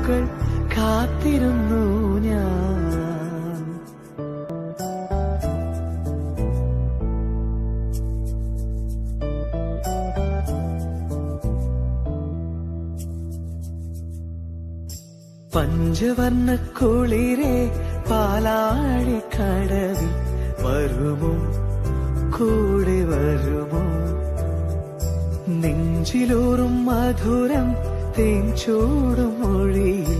രാവുകൾ കാത്തിരുന്നു ഞാൻ. പഞ്ചവർണ്ണ കുളിരെ പാലാഴിക്കടവിൽ വരുമോ, കൂടെ വരുമോ? നെഞ്ചിലൂറും മധുരം തേൻചൂടും മൊഴിയിൽ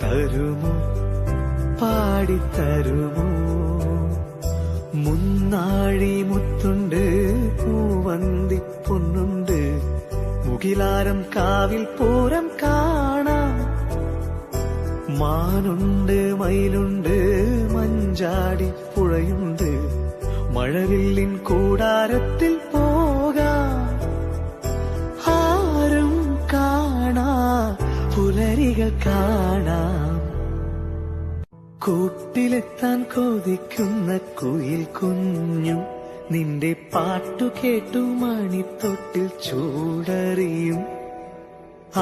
തരുമോ, പാടിത്തരുമോ? മുന്നാഴി മുത്തുണ്ട്, പൂവന്തി പൊന്നുണ്ട്, മുകിലാരം കാവിൽ പൂരം കാണാം. മാനുണ്ട്, മയിലുണ്ട്, മഞ്ചാടി പുഴയുണ്ട്, മഴവില്ലിൻ കൂടാരത്തിൽ പോകാം. ആരും കാണാ പുലരികൾ കാണാം. കൂട്ടിലെത്താൻ കൊതിക്കുന്ന കുയിൽ കുഞ്ഞും നിന്റെ പാട്ടു കേട്ടു മണിത്തൊട്ടിൽ ചൂടറിയും.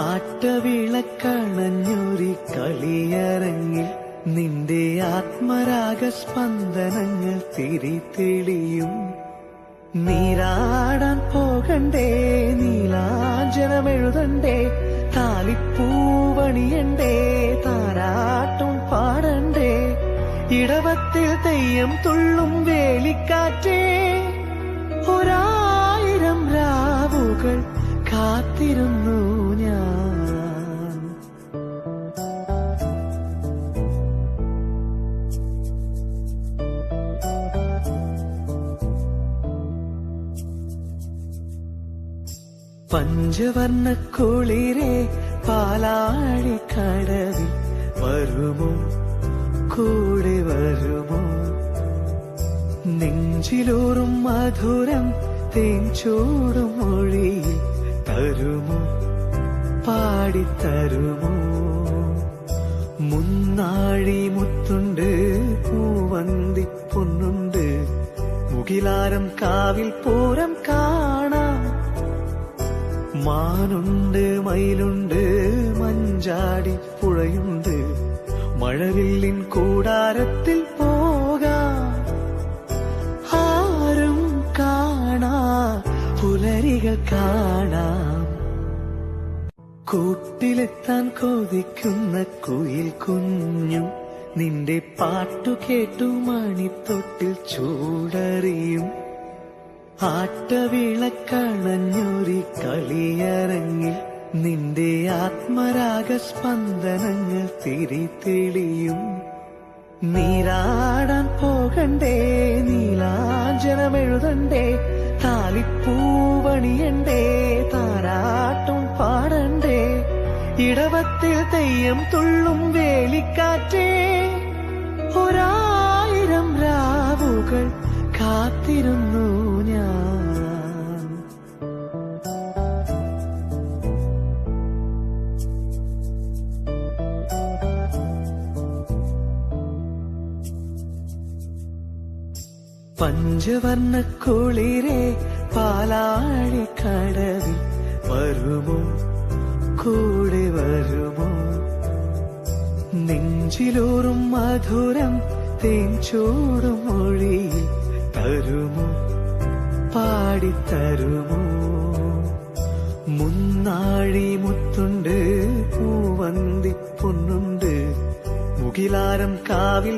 ആട്ടവിളക്കണഞ്ഞൊരി കളിയരങ്ങിൽ നിന്റെ ആത്മരാഗസ്പന്ദനങ്ങൾ തിരിതെളിയും. നീരാടാൻ പോകണ്ടേ, നീലാഞ്ജനമെഴുതണ്ടേ, താലിപ്പൂവണിയണ്ടേ, താരാട്ടും പാടണ്ടേ? ഇടവത്തിൽ തെയ്യം തുള്ളും വേലിക്കാറ്റേ, ഒരായിരം രാവുകൾ കാത്തിരുന്നു ഞാൻ. പഞ്ചവർണ്ണ കുളിരെ പാലാഴിക്കടവിൽ വരുമോ, കൂടെ വരുമോ? നെഞ്ചിലൂറും മധുരം തേൻചൂടും മൊഴിയിൽ തരുമോ, പാടിത്തരുമോ? മുന്നാഴി മുത്തുണ്ട്, പൂവന്തി പൊന്നുണ്ട്, മുകിലാരം കാവിൽ പൂരം കാണാം. മാനുണ്ട്, മയിലുണ്ട്, മഞ്ചാടി പുഴയുണ്ട്, മഴവില്ലിൻ കൂടാരത്തിൽ പോകാം. ആരും കാണാ പുലരികൾ കാണാം. കൂട്ടിലെത്താൻ കൊതിക്കുന്ന കുയിൽ കുഞ്ഞും നിന്റെ പാട്ടു കേട്ടു മണിത്തൊട്ടിൽ ചൂടറിയും. ആട്ടവിളക്കണഞ്ഞൊരി കളിയരങ്ങിൽ നിന്റെ ആത്മരാഗസ്പന്ദനങ്ങൾ തിരിതെളിയും. നീരാടാൻ പോകണ്ടേ, നീലാഞ്ജനമെഴുതണ്ടേ, താലിപ്പൂവണിയണ്ടേ, താരാട്ടും പാടണ്ടേ? ഇടവത്തിൽ തെയ്യം തുള്ളും വേലിക്കാറ്റേ, ഒരായിരം രാവുകൾ കാത്തിരുന്നു ഞാൻ. പഞ്ചവർണ്ണ കുളിരെ പാലാഴിക്കടവിൽ വരുമോ, കൂടെ വരുമോ? നെഞ്ചിലൂറും മധുരം തേൻചൂടും മൊഴിയിൽ തരുമോ, പാടിത്തരുമോ? മുന്നാഴി മുത്തുണ്ട്, പൂവന്തി പൊന്നുണ്ട്, മുകിലാരം കാവിൽ